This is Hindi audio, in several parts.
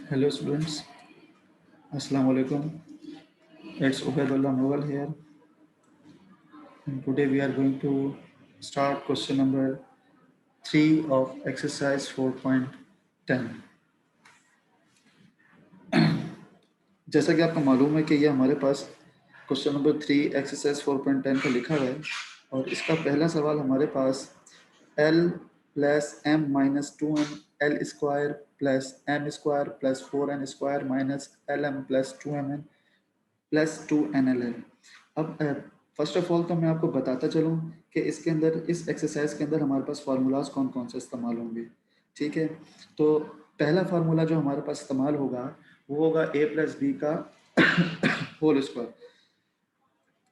Hello students, Assalamu alaikum. It's Ubaidullah Novel here. And today we are going to start question number 3 of exercise 4.10. जैसा कि आपको मालूम है कि ये हमारे पास क्वेश्चन नंबर 3 एक्सरसाइज 4.10 का लिखा हुआ है और इसका पहला सवाल हमारे पास L plus M minus 2M L square plus M square plus 4N square minus LM plus 2MN plus 2NL है। अब फर्स्ट ऑफ ऑल तो मैं आपको बताता चलूँ कि इसके अंदर इस एक्सरसाइज के अंदर हमारे पास फार्मूलाज कौन कौन से इस्तेमाल होंगे। ठीक है, तो पहला फार्मूला जो हमारे पास इस्तेमाल होगा वो होगा a प्लस बी का होल स्क्वायर।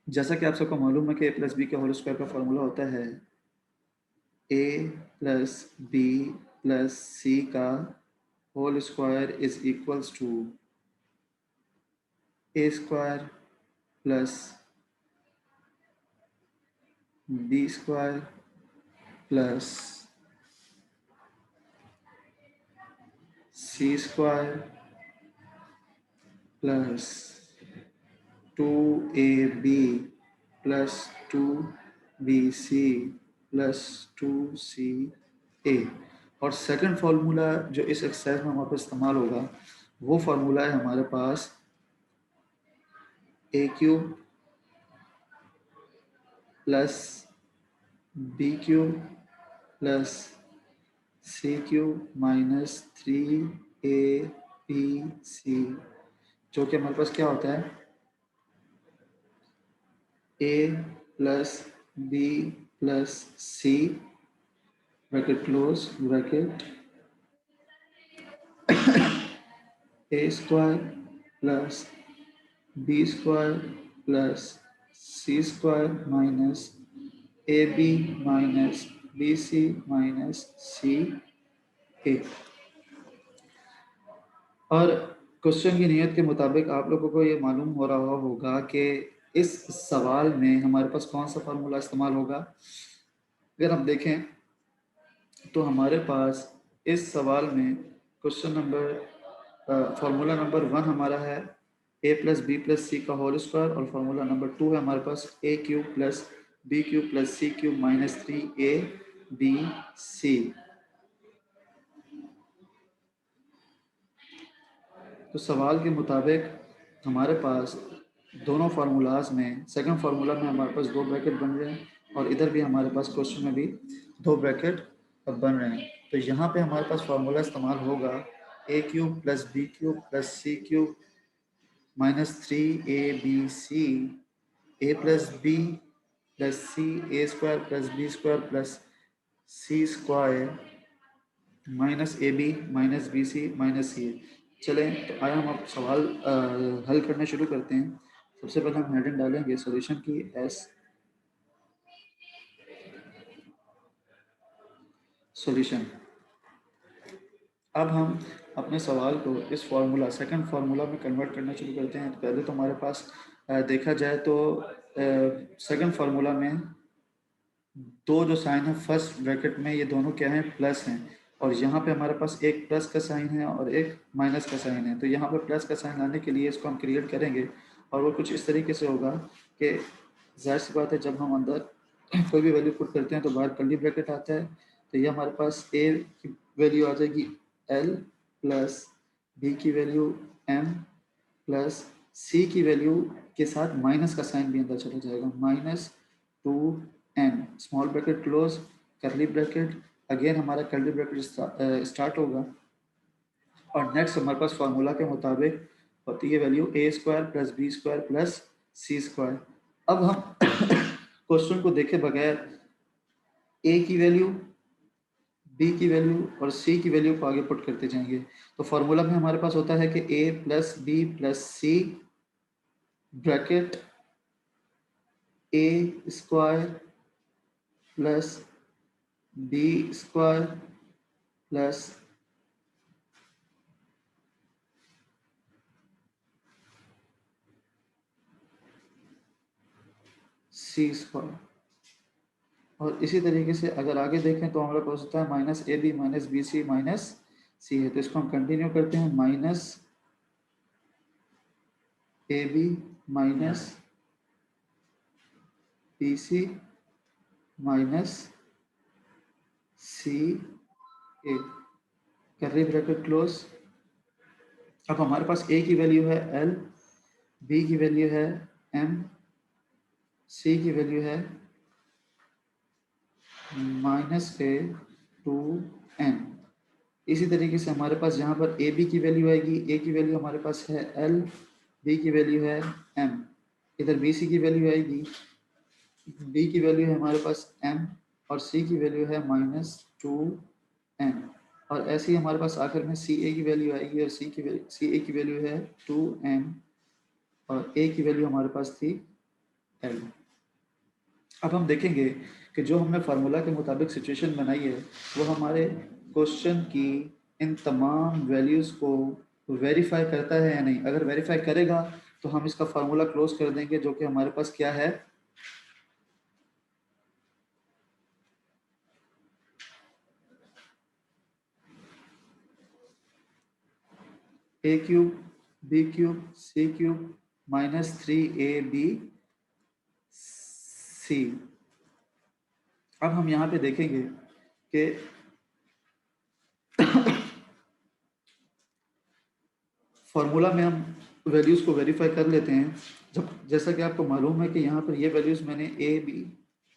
जैसा कि आप सबको मालूम है कि a प्लस बी का होल स्क्वायर का फार्मूला होता है a plus B plus C का whole square is equals to a square plus B square plus C square plus 2ab plus 2bc plus 2ca। और सेकंड फार्मूला जो इस एक्सरसाइज में हमारे पास इस्तेमाल होगा वो फार्मूला है हमारे पास a cube plus B cube plus C cube minus 3abc, जो कि हमारे पास क्या होता है a plus B plus C bracket close bracket a square plus B square plus C square minus A B minus B C minus C A. और क्वेश्चन की नियत के मुताबिक आप लोगों को ये मालूम हो रहा होगा कि इस सवाल में हमारे पास कौन सा फार्मूला इस्तेमाल होगा। अगर हम देखें तो हमारे पास इस सवाल में क्वेश्चन नंबर फार्मूला नंबर 1 हमारा है a plus B plus C का होल स्क्वायर और फार्मूला नंबर 2 है हमारे पास a cube plus B cube plus C cube minus 3abc। तो सवाल के मुताबिक हमारे पास दोनों फार्मूलाज में सेकंड फार्मूला में हमारे पास 2 ब्रैकेट बन रहे हैं और इधर भी हमारे पास क्वेश्चन में भी 2 ब्रैकेट बन रहे हैं। तो यहाँ पे हमारे पास फार्मूला इस्तेमाल होगा a cube plus B cube plus C cube minus 3abc a plus B plus C A square plus B square plus C square minus A B minus B C minus C A. चलें तो आया हम अब सवाल हल करना शुरू करते हैं। सबसे पहले हम हेडिंग डालेंगे सॉल्यूशन की एस सॉल्यूशन। अब हम अपने सवाल को इस फार्मूला सेकंड फार्मूला में कन्वर्ट करना शुरू करते हैं। पहले तो हमारे पास देखा जाए तो सेकंड फार्मूला में दो जो साइन है फर्स्ट ब्रैकेट में ये दोनों क्या हैं प्लस हैं और यहाँ पे हमारे पास एक प्लस का साइन है और एक माइनस का साइन है। तो यहाँ पे प्लस का साइन लाने के लिए इसको हम क्रिएट करेंगे और वो कुछ इस तरीके से होगा कि जाहिर सी बात है जब हम अंदर कोई भी वैल्यू पुट करते हैं तो बाहर कर्ली ब्रैकेट आता है। तो ये हमारे पास ए की वैल्यू आ जाएगी एल प्लस बी की वैल्यू एम प्लस सी की वैल्यू के साथ माइनस का साइन भी अंदर चला जाएगा minus 2n small bracket close करली ब्रैकेट अगेन हमारा करली ब्रैकेट स्टार्ट होगा और नेक्स्ट हमारे पास फार्मूला के मुताबिक होती है value a square plus B square plus C square. अब हम क्वेश्चन को देखे बगैर a की वैल्यू b की वैल्यू और c की वैल्यू को आगे पुट करते जाएंगे। तो फार्मूला में हमारे पास होता है कि a plus B plus C bracket a square plus B square plus C square. और इसी तरीके से अगर आगे देखें तो हमारे पास होता है minus A B minus B C minus C है, तो इसको हम कंटिन्यू करते हैं, minus A B minus B C minus C A, curly bracket close. अब हमारे पास ए की वैल्यू है एल, बी की वैल्यू है एम, सी की वैल्यू है माइनस ए टू एन। इसी तरीके से हमारे पास यहाँ पर ए बी की वैल्यू आएगी, ए की वैल्यू हमारे पास है एल, बी की वैल्यू है एम, इधर बी सी की वैल्यू आएगी, बी की वैल्यू है हमारे पास एम और सी की वैल्यू है माइनस टू एन। और ऐसे ही हमारे पास आखिर में सी ए की वैल्यू आएगी और सी ए की वैल्यू है टू एन और ए की वैल्यू हमारे पास थी एल। अब हम देखेंगे कि जो हमने फार्मूला के मुताबिक सिचुएशन बनाई है वो हमारे क्वेश्चन की इन तमाम वैल्यूज़ को वेरीफाई करता है या नहीं। अगर वेरीफाई करेगा तो हम इसका फार्मूला क्लोज कर देंगे, जो कि हमारे पास क्या है, A cube B cube C cube minus 3ab C. अब हम यहाँ पे देखेंगे कि फॉर्मूला में हम वैल्यूज़ को वेरीफाई कर लेते हैं। जब जैसा कि आपको मालूम है कि यहाँ पर ये वैल्यूज़ मैंने ए बी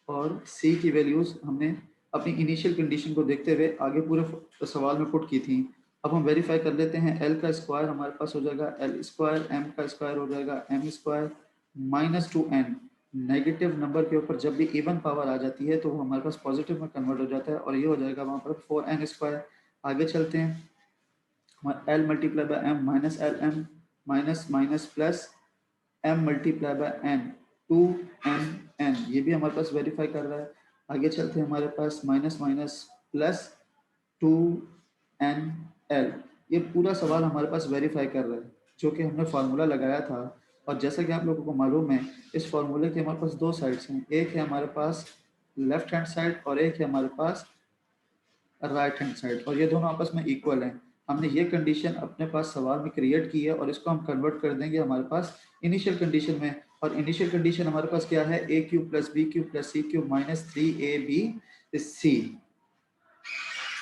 और सी की वैल्यूज़ हमने अपनी इनिशियल कंडीशन को देखते हुए आगे पूरे सवाल में पुट की थी। अब हम वेरीफाई कर लेते हैं। एल का स्क्वायर हमारे पास हो जाएगा एल स्क्वायर, एम का स्क्वायर हो जाएगा M square minus two N. Negative number के ऊपर जब भी इवन पावर आ जाती है तो वो हमारे पास पॉजिटिव में कन्वर्ट हो जाता है और ये हो जाएगा वहाँ पर 4n स्क्वायर। आगे चलते हैं, L multiply by M minus L M minus minus plus M multiply by N two M N, ये भी हमारे पास वेरीफाई कर रहा है। आगे चलते हैं, हमारे पास minus minus plus two N L, ये पूरा सवाल हमारे पास वेरीफाई कर रहा है जो कि हमने फार्मूला लगाया था। और जैसा कि आप लोगों को मालूम है इस फार्मूले के हमारे पास दो साइड्स हैं, एक है हमारे पास लेफ्ट हैंड साइड और एक है हमारे पास राइट हैंड साइड, और ये दोनों आपस में इक्वल हैं। हमने ये कंडीशन अपने पास सवाल में क्रिएट की है और इसको हम कन्वर्ट कर देंगे हमारे पास इनिशियल कंडीशन में। और इनिशियल कंडीशन हमारे पास क्या है, A cube plus B cube plus C cube minus 3ab C.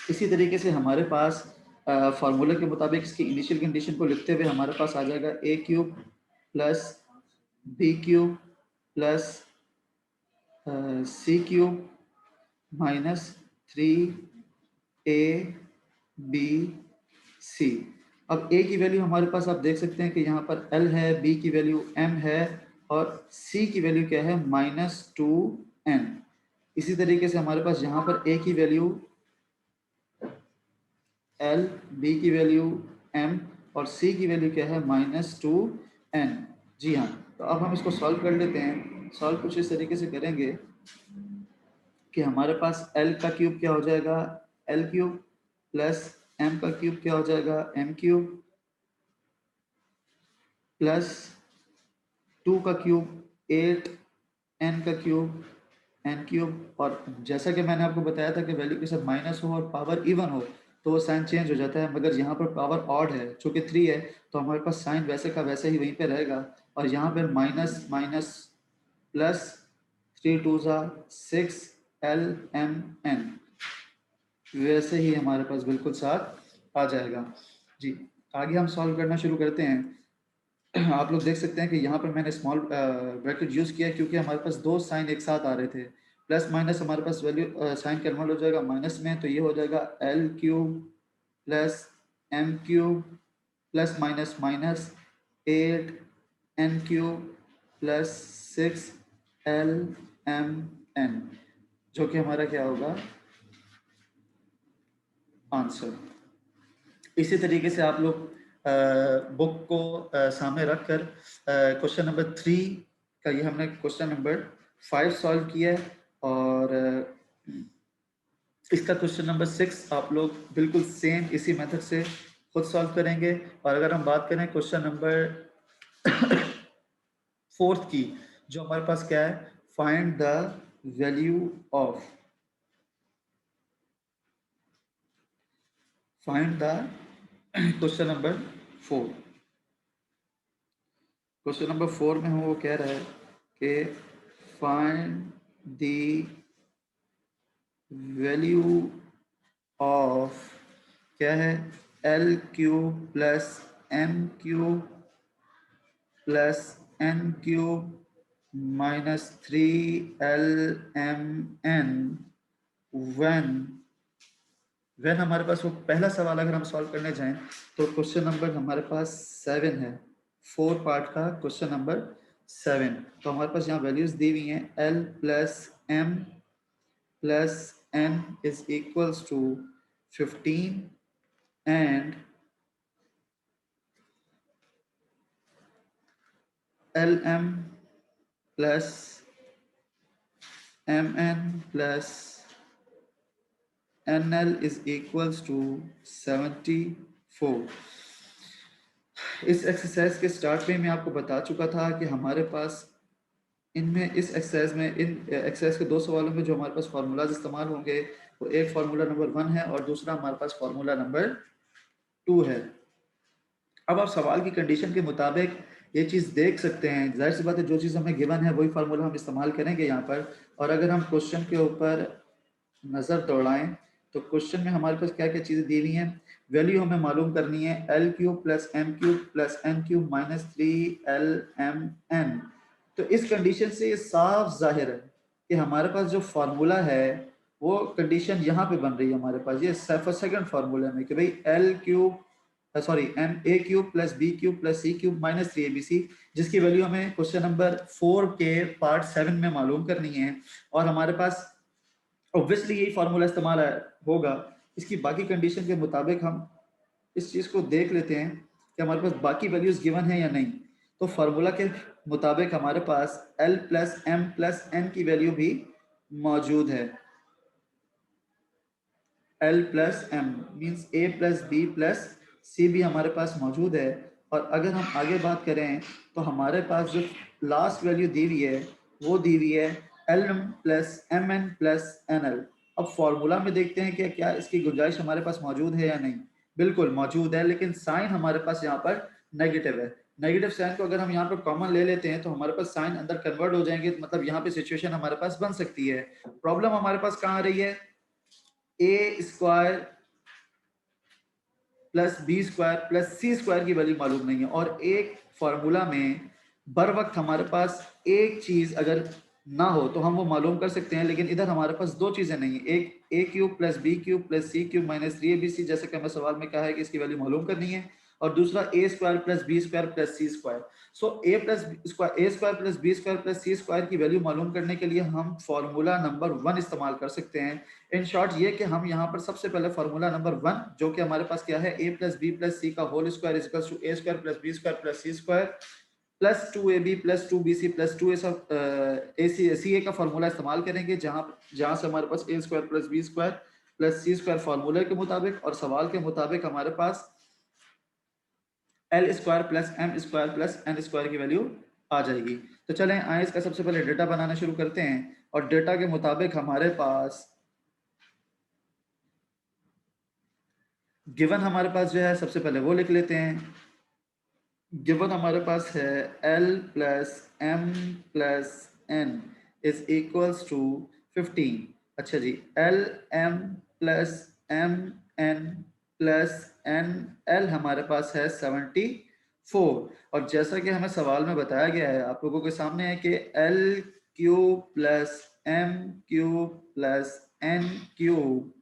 इसी तरीके से हमारे पास फार्मूले के मुताबिक इसकी इनिशियल कंडीशन को लिखते हुए हमारे पास आ जाएगा A cube plus B cube plus C cube minus 3ab C. अब a की वैल्यू हमारे पास आप देख सकते हैं कि यहाँ पर l है, b की वैल्यू m है और c की वैल्यू क्या है, माइनस टू एन। इसी तरीके से हमारे पास यहाँ पर a की वैल्यू l, b की वैल्यू m और c की वैल्यू क्या है, माइनस टू एन। जी हाँ, तो अब हम इसको सॉल्व कर लेते हैं। सॉल्व कुछ इस तरीके से करेंगे कि हमारे पास l का क्यूब क्या हो जाएगा, l क्यूब प्लस m का क्यूब क्या हो जाएगा, m क्यूब प्लस 2 का क्यूब 8, n का क्यूब n क्यूब। और जैसा कि मैंने आपको बताया था कि वैल्यू के साथ माइनस हो और पावर इवन हो तो वो साइन चेंज हो जाता है, मगर यहाँ पर पावर ऑड है चूँकि 3 है तो हमारे पास साइन वैसे का वैसे ही वहीं पे रहेगा। और यहाँ पर माइनस माइनस प्लस 3 टू ज़ा 6 l m n, वैसे ही हमारे पास बिल्कुल साथ आ जाएगा। जी, आगे हम सॉल्व करना शुरू करते हैं। आप लोग देख सकते हैं कि यहाँ पर मैंने स्मॉल ब्रैकेट यूज़ किया क्योंकि हमारे पास दो साइन एक साथ आ रहे थे। प्लस माइनस हमारे पास वैल्यू साइन कन्वर्ट हो जाएगा माइनस में, तो ये हो जाएगा L cube plus M cube plus minus minus 8 N cube plus 6 L M N, जो कि हमारा क्या होगा, आंसर। इसी तरीके से आप लोग बुक को सामने रखकर क्वेश्चन नंबर 3 का, ये हमने क्वेश्चन नंबर 5 सॉल्व किया है और इसका क्वेश्चन नंबर 6 आप लोग बिल्कुल सेम इसी मेथड से खुद सॉल्व करेंगे। और अगर हम बात करें क्वेश्चन नंबर 4 की, जो हमारे पास क्या है, find the value of find the question number 4। Question number 4 में हम वो कह रहा है कि फाइंड द वैल्यू ऑफ क्या है L cube plus M cube plus N cube minus 3 LMN when हमारे पास वो पहला सवाल अगर हम सॉल्व करने जाएं तो क्वेश्चन नंबर हमारे पास 7 है, 4 पार्ट का क्वेश्चन नंबर 7। तो हमारे पास यहाँ वैल्यूज दी हुई हैं L plus M plus N is equals to 15 and LM plus MN plus NL is equals to 74। इस एक्सरसाइज के स्टार्ट में मैं आपको बता चुका था कि हमारे पास इनमें इस एक्सरसाइज में इन एक्सरसाइज के दो सवालों में जो हमारे पास फार्मूलाज इस्तेमाल होंगे वो एक फार्मूला नंबर 1 है और दूसरा हमारे पास फार्मूला नंबर 2 है। अब आप सवाल की कंडीशन के मुताबिक ये चीज़ देख सकते हैं, जाहिर सी बात है जो चीज़ हमें गिवन है वही फार्मूला हम इस्तेमाल करेंगे यहाँ पर। और अगर हम क्वेश्चन के ऊपर नज़र दौड़ाएं तो क्वेश्चन में हमारे पास क्या क्या चीज़ें दी हुई हैं। वैल्यू हमें मालूम करनी है L cube plus M cube plus N cube minus 3LMN। तो इस कंडीशन से ये साफ जाहिर है कि हमारे पास जो फार्मूला है वो कंडीशन यहाँ पे बन रही है हमारे पास, ये सेकंड फार्मूला में कि भाई L cube sorry MA cube plus B cube plus C cube minus 3ABC, जिसकी वैल्यू हमें क्वेश्चन नंबर 4 के पार्ट 7 में मालूम करनी है। और हमारे पास ऑब्वियसली यही फार्मूला इस्तेमाल होगा। इसकी बाकी कंडीशन के मुताबिक हम इस चीज़ को देख लेते हैं कि हमारे पास बाकी वैल्यूज गिवन है या नहीं। तो फार्मूला के मुताबिक हमारे पास L plus M plus N की वैल्यू भी मौजूद है। L plus M means A plus B plus C भी हमारे पास मौजूद है। और अगर हम आगे बात करें तो हमारे पास जो लास्ट वैल्यू दी हुई है वो दी हुई है LM plus MN plus NL। अब फॉर्मूला में देखते हैं कि क्या इसकी गुंजाइश हमारे पास मौजूद है या नहीं। बिल्कुल मौजूद है, लेकिन साइन हमारे पास यहाँ पर नेगेटिव है। नेगेटिव साइन को अगर हम यहाँ पर कॉमन ले लेते हैं तो हमारे पास साइन अंदर कन्वर्ट हो जाएंगे, मतलब यहाँ पे सिचुएशन हमारे पास बन सकती है। प्रॉब्लम हमारे पास कहाँ आ रही है, A square plus B square plus C square की वैल्यू मालूम नहीं है। और एक फार्मूला में बर वक्त हमारे पास एक चीज अगर ना हो तो हम वो मालूम कर सकते हैं, लेकिन इधर हमारे पास दो चीजें नहीं है, एक A cube plus B cube plus C cube minus 3ABC जैसे कि हमें सवाल में कहा है कि इसकी वैल्यू मालूम करनी है, और दूसरा A square plus B square plus C square. So A square plus B square plus C square की वैल्यू मालूम करने के लिए हम फॉर्मूला नंबर 1 इस्तेमाल कर सकते हैं। इन शॉर्ट ये कि हम यहाँ पर सबसे पहले फार्मूला नंबर 1 जो कि हमारे पास क्या है, A plus B plus C का whole square is equal to A square plus B square plus C square plus 2AB plus 2BC plus 2AC का फार्मूला इस्तेमाल करेंगे, जहाँ से हमारे पास A square plus B square plus C square फार्मूले के मुताबिक और सवाल के मुताबिक हमारे पास L square plus M square plus N square की वैल्यू आ जाएगी। तो चलें आए इसका सबसे पहले डेटा बनाना शुरू करते हैं। और डेटा के मुताबिक हमारे पास गिवन हमारे पास जो है सबसे पहले वो लिख लेते हैं। गिवन हमारे पास है L plus M plus N is equals to 15। अच्छा जी, L M plus M N plus N L हमारे पास है 74। और जैसा कि हमें सवाल में बताया गया है आप लोगों के सामने है कि L cube plus M cube plus N cube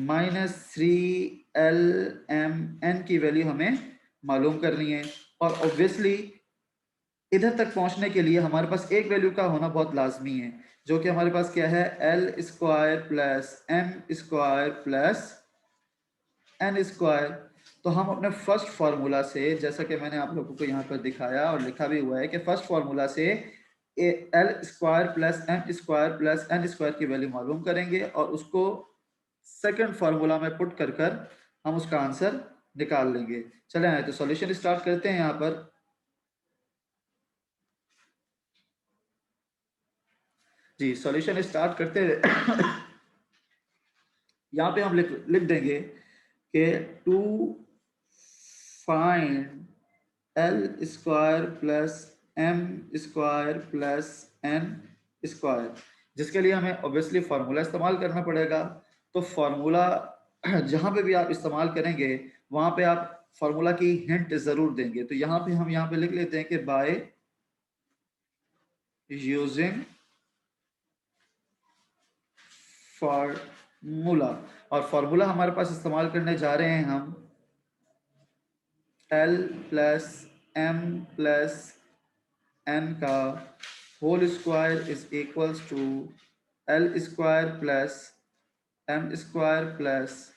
minus 3LMN की वैल्यू हमें मालूम करनी है। और ऑब्वियसली इधर तक पहुंचने के लिए हमारे पास एक वैल्यू का होना बहुत लाजमी है, जो कि हमारे पास क्या है, L square plus M square plus N square. तो हम अपने फर्स्ट फार्मूला से, जैसा कि मैंने आप लोगों को यहाँ पर दिखाया और लिखा भी हुआ है कि फर्स्ट फार्मूला से L square plus M square plus N square की वैल्यू मालूम करेंगे और उसको सेकंड फार्मूला में पुट कर हम उसका आंसर निकाल लेंगे। चले आए तो सॉल्यूशन स्टार्ट करते हैं। यहाँ पर जी सॉल्यूशन स्टार्ट करते हैं यहाँ पे हम लिख देंगे कि to find L square plus M square plus N square, जिसके लिए हमें ऑब्वियसली फार्मूला इस्तेमाल करना पड़ेगा। तो फार्मूला जहाँ पे भी आप इस्तेमाल करेंगे वहाँ पे आप फार्मूला की हिंट ज़रूर देंगे। तो यहाँ पे हम यहाँ पे लिख लेते हैं कि बाय यूजिंग फार्मूला, और फार्मूला हमारे पास इस्तेमाल करने जा रहे हैं हम L plus M plus N का whole square is equals to L square plus M square plus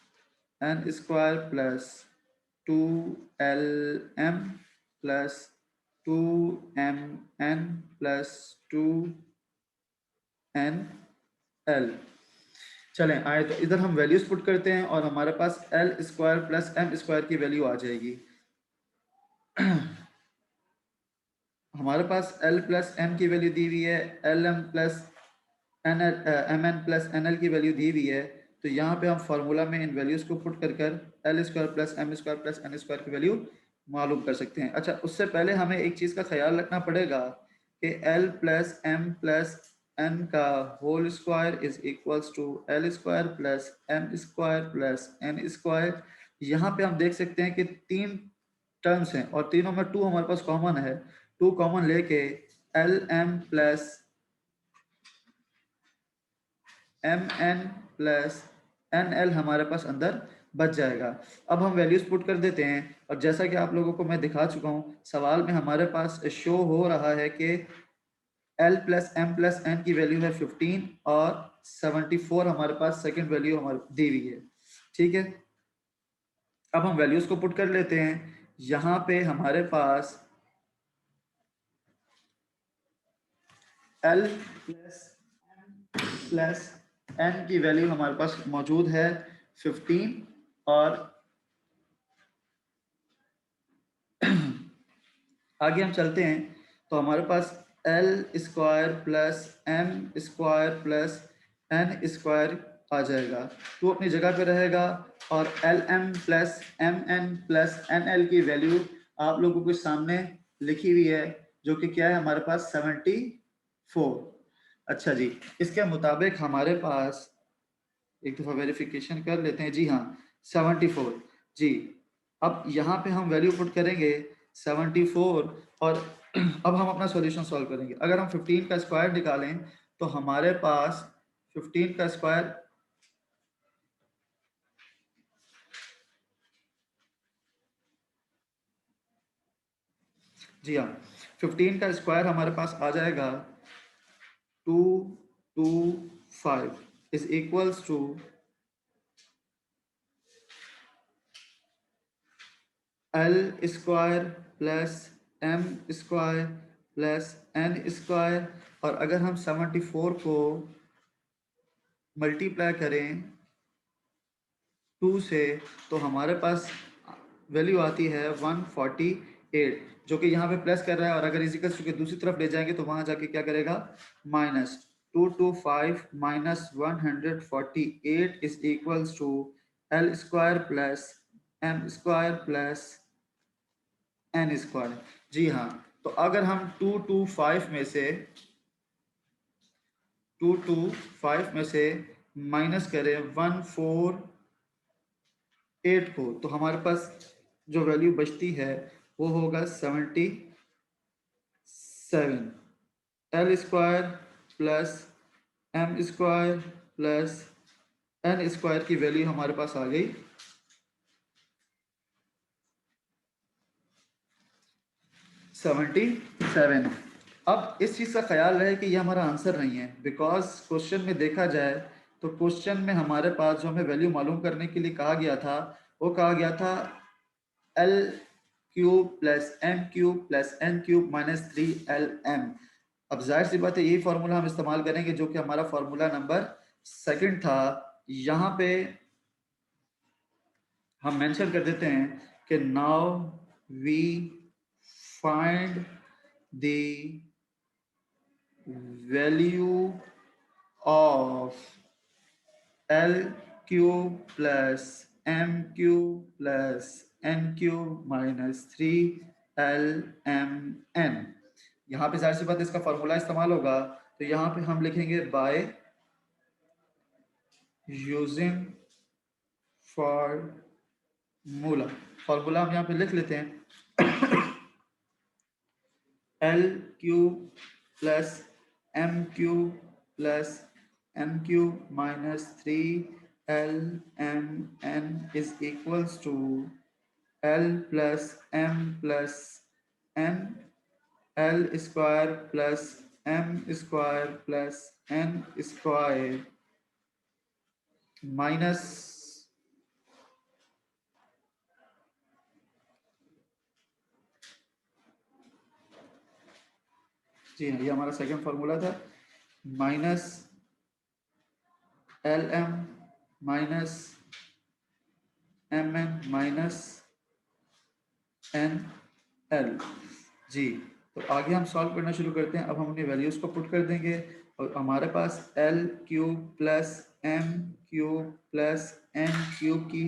N square plus two L M plus two M N plus two N L. चलें आए तो इधर हम वैल्यूज पुट करते हैं और हमारे पास L square plus M square की वैल्यू आ जाएगी। हमारे पास एल प्लस एम की वैल्यू दी हुई है, L M plus N M N plus N L की वैल्यू दी हुई है। तो यहाँ पे हम फार्मूला में इन वैल्यूज को पुट कर L square plus M square plus N square की वैल्यू मालूम कर सकते हैं। अच्छा, उससे पहले हमें एक चीज़ का ख्याल रखना पड़ेगा कि L plus M plus N का whole square is equals to L square plus M square plus N square. यहाँ पे हम देख सकते हैं कि तीन टर्म्स हैं और तीनों में टू हमारे पास कॉमन है। टू कॉमन लेके L M plus M N plus N L हमारे पास अंदर बच जाएगा। अब हम वैल्यूज पुट कर देते हैं और जैसा कि आप लोगों को मैं दिखा चुका हूँ सवाल में हमारे पास शो हो रहा है कि L plus M plus N की वैल्यू है 15 और 74 हमारे पास सेकंड वैल्यू हमारी दी हुई है। ठीक है, अब हम वैल्यूज को पुट कर लेते हैं। यहाँ पे हमारे पास एल प्लस एन की वैल्यू हमारे पास मौजूद है 15 और आगे हम चलते हैं तो हमारे पास L square plus M square plus N square आ जाएगा, तो अपनी जगह पे रहेगा। और L M plus M N plus N L की वैल्यू आप लोगों के सामने लिखी हुई है, जो कि क्या है हमारे पास 74। अच्छा जी, इसके मुताबिक हमारे पास एक दफ़ा वेरिफिकेशन कर लेते हैं। जी हाँ, 74 जी। अब यहाँ पे हम वैल्यू पुट करेंगे 74 और अब हम अपना सॉल्यूशन सॉल्व करेंगे। अगर हम 15 का स्क्वायर निकालें तो हमारे पास 15 का स्क्वायर जी हाँ, 15 का स्क्वायर हमारे पास आ जाएगा 225 is equals to L square plus M square plus N square. और अगर हम 74 को मल्टीप्लाई करें 2 से तो हमारे पास वैल्यू आती है 148, जो कि यहाँ पे प्लस कर रहा है। और अगर इजिकल्स टू के दूसरी तरफ ले जाएंगे तो वहाँ जाके क्या करेगा, minus 225 minus 148 is equals to L square plus M square plus N square. जी हाँ, तो अगर हम 225 में से माइनस करें 148 को तो हमारे पास जो वैल्यू बचती है वो होगा 77। L square plus M square plus N square की वैल्यू हमारे पास आ गई 77। अब इस चीज़ का ख्याल रहे कि ये हमारा आंसर नहीं है, बिकॉज क्वेश्चन में देखा जाए तो क्वेश्चन में हमारे पास जो हमें वैल्यू मालूम करने के लिए कहा गया था वो कहा गया था L cube plus M cube plus N cube minus 3LM। अब जाहिर सी बात है यही फार्मूला हम इस्तेमाल करेंगे जो कि हमारा फार्मूला नंबर सेकंड था। यहाँ पे हम मेंशन कर देते हैं कि now we find the value of L cube plus M cube plus N cube minus 3 LMN। यहाँ पे जाहिर सी बात इसका फॉर्मूला इस्तेमाल होगा, तो यहाँ पे हम लिखेंगे बाय यूजिंग फॉर्मूला। फॉर्मूला हम यहाँ पे लिख लेते हैं L cube plus M cube plus M cube minus 3 LMN is equals to L plus M plus N, L square plus M square plus N square minus, जी हाँ ये हमारा सेकंड फॉर्मूला था, minus LM minus MN minus NL। जी, तो आगे हम सॉल्व करना शुरू करते हैं। अब हम अपनी वैल्यूज को पुट कर देंगे और हमारे पास L cube plus M cube plus N cube की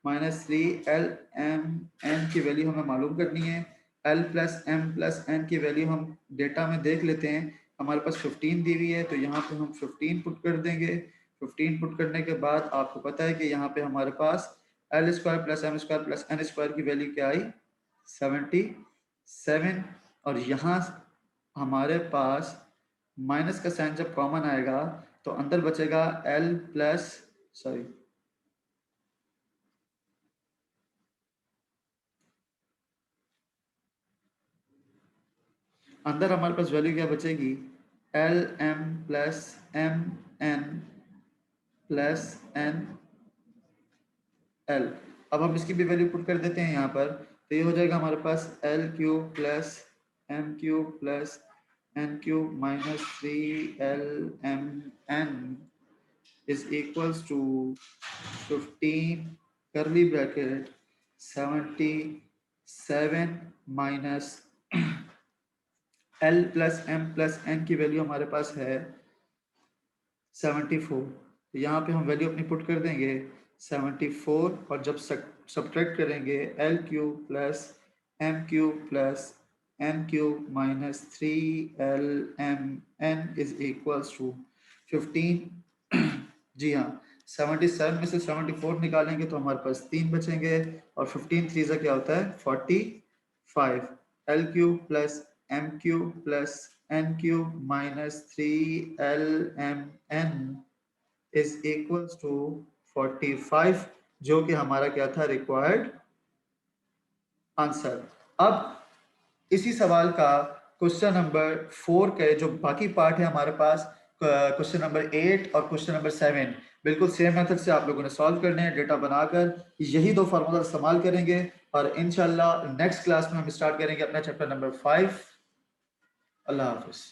माइनस 3 LMN की वैल्यू हमें मालूम करनी है। L plus M plus N की वैल्यू हम डेटा में देख लेते हैं, हमारे पास 15 दी हुई है, तो यहाँ पे हम 15 पुट कर देंगे। 15 पुट करने के बाद आपको पता है कि यहाँ पे हमारे पास L square plus M square plus N square की वैल्यू क्या आई, 77। और यहाँ हमारे पास माइनस का साइन जब कॉमन आएगा तो अंदर बचेगा L प्लस, सॉरी अंदर हमारे पास वैल्यू क्या बचेगी, LM plus MN plus NL। अब हम इसकी भी वैल्यू पुट कर देते हैं यहाँ पर, तो ये हो जाएगा हमारे पास L cube plus M cube plus N cube minus 3LMN is equals to 15 curly bracket 77 minus L plus M plus N की वैल्यू हमारे पास है 74। तो यहाँ पे हम वैल्यू अपनी पुट कर देंगे 74, और जब सब्ट्रैक्ट करेंगे L cube plus M cube plus N cube minus 3LMN is equals to 15। जी हाँ, 77 में से 74 निकालेंगे तो हमारे पास 3 बचेंगे, और 15 3 से क्या होता है 45। L cube plus M cube plus N cube minus 3LMN is equals to 45, जो कि हमारा क्या था रिक्वायर्ड आंसर। अब इसी सवाल का क्वेश्चन नंबर 4 के जो बाकी पार्ट है हमारे पास, क्वेश्चन नंबर 8 और क्वेश्चन नंबर 7 बिल्कुल सेम मेथड से आप लोगों ने सॉल्व करने हैं। डेटा बनाकर यही दो फार्मूला इस्तेमाल करेंगे, और इंशाल्लाह नेक्स्ट क्लास में हम स्टार्ट करेंगे अपना चैप्टर नंबर 5। अल्लाह हाफिज।